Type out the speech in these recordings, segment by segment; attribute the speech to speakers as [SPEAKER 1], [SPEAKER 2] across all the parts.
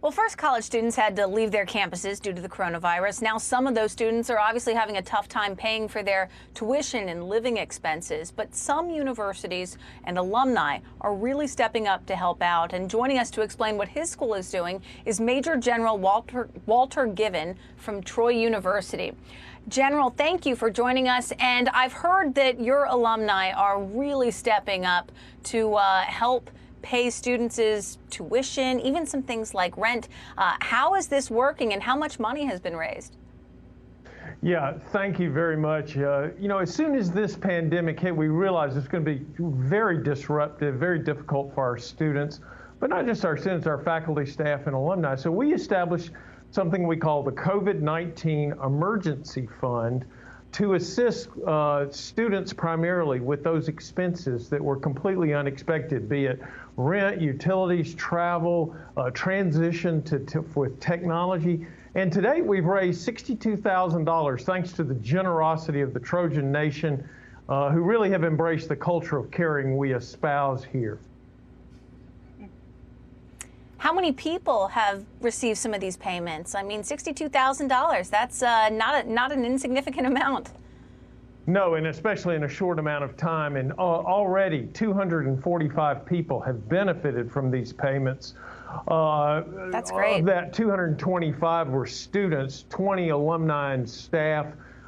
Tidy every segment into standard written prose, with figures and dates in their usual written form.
[SPEAKER 1] Well, first, college students had to leave their campuses due to the coronavirus. Now, some of those students are obviously having a tough time paying for their tuition and living expenses. But some universities and alumni are really stepping up to help out. And joining us to explain what his school is doing is Major General Walter Givhan from Troy University. General, thank you for joining us. And I've heard that your alumni are really stepping up to help pay students' tuition, even some things like rent. How is this working and how much money has been raised?
[SPEAKER 2] Yeah, thank you very much. As soon as this pandemic hit, we realized it's going to be very disruptive, very difficult for our students, but not just our students, our faculty, staff, and alumni. So we established something we call the COVID-19 Emergency Fund to assist students primarily with those expenses that were completely unexpected, be it rent, utilities, travel, transition with technology. And to date, we've raised $62,000 thanks to the generosity of the Trojan Nation, who really have embraced the culture of caring we espouse here.
[SPEAKER 1] How many people have received some of these payments? I mean, $62,000, that's not an insignificant amount.
[SPEAKER 2] No, and especially in a short amount of time. And already 245 people have benefited from these payments.
[SPEAKER 1] That's great.
[SPEAKER 2] Of that, 225 were students, 20 alumni and staff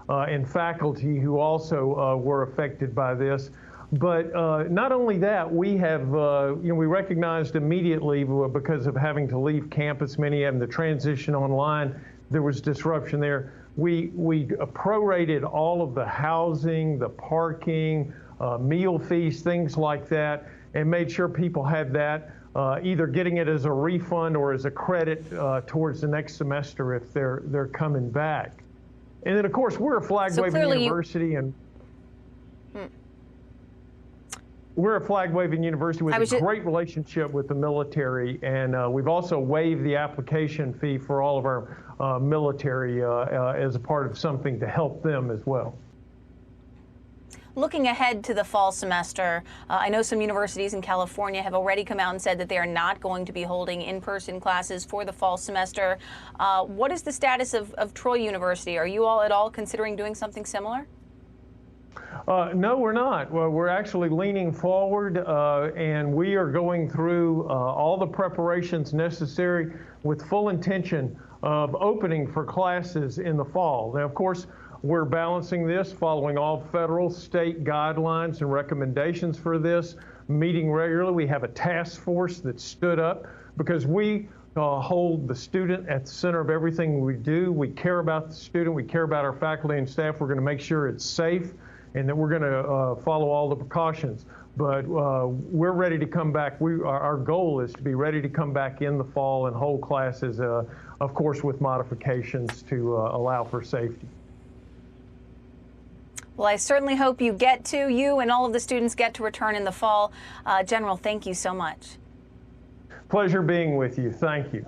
[SPEAKER 2] and faculty who also were affected by this. But not only that, we have, we recognized immediately because of having to leave campus, many of them, the transition online, there was disruption there. We prorated all of the housing, the parking, meal fees, things like that, and made sure people had that, either getting it as a refund or as a credit towards the next semester if they're coming back. And then, of course, we're a flag-waving university, and we're a flag-waving university with a great relationship with the military, and we've also waived the application fee for all of our military as a part of something to help them as well.
[SPEAKER 1] Looking ahead to the fall semester, I know some universities in California have already come out and said that they are not going to be holding in-person classes for the fall semester. What is the status of Troy University? Are you all at all considering doing something similar?
[SPEAKER 2] No, we're not. Well, we're actually leaning forward, and we are going through all the preparations necessary with full intention of opening for classes in the fall. Now, of course, we're balancing this, following all federal, state guidelines and recommendations for this, meeting regularly. We have a task force that stood up because we hold the student at the center of everything we do. We care about the student. We care about our faculty and staff. We're going to make sure it's safe and that we're going to follow all the precautions. But we're ready to come back. Our goal is to be ready to come back in the fall and hold classes, of course, with modifications to allow for safety.
[SPEAKER 1] Well, I certainly hope you and all of the students get to return in the fall. General, thank you so much.
[SPEAKER 2] Pleasure being with you. Thank you.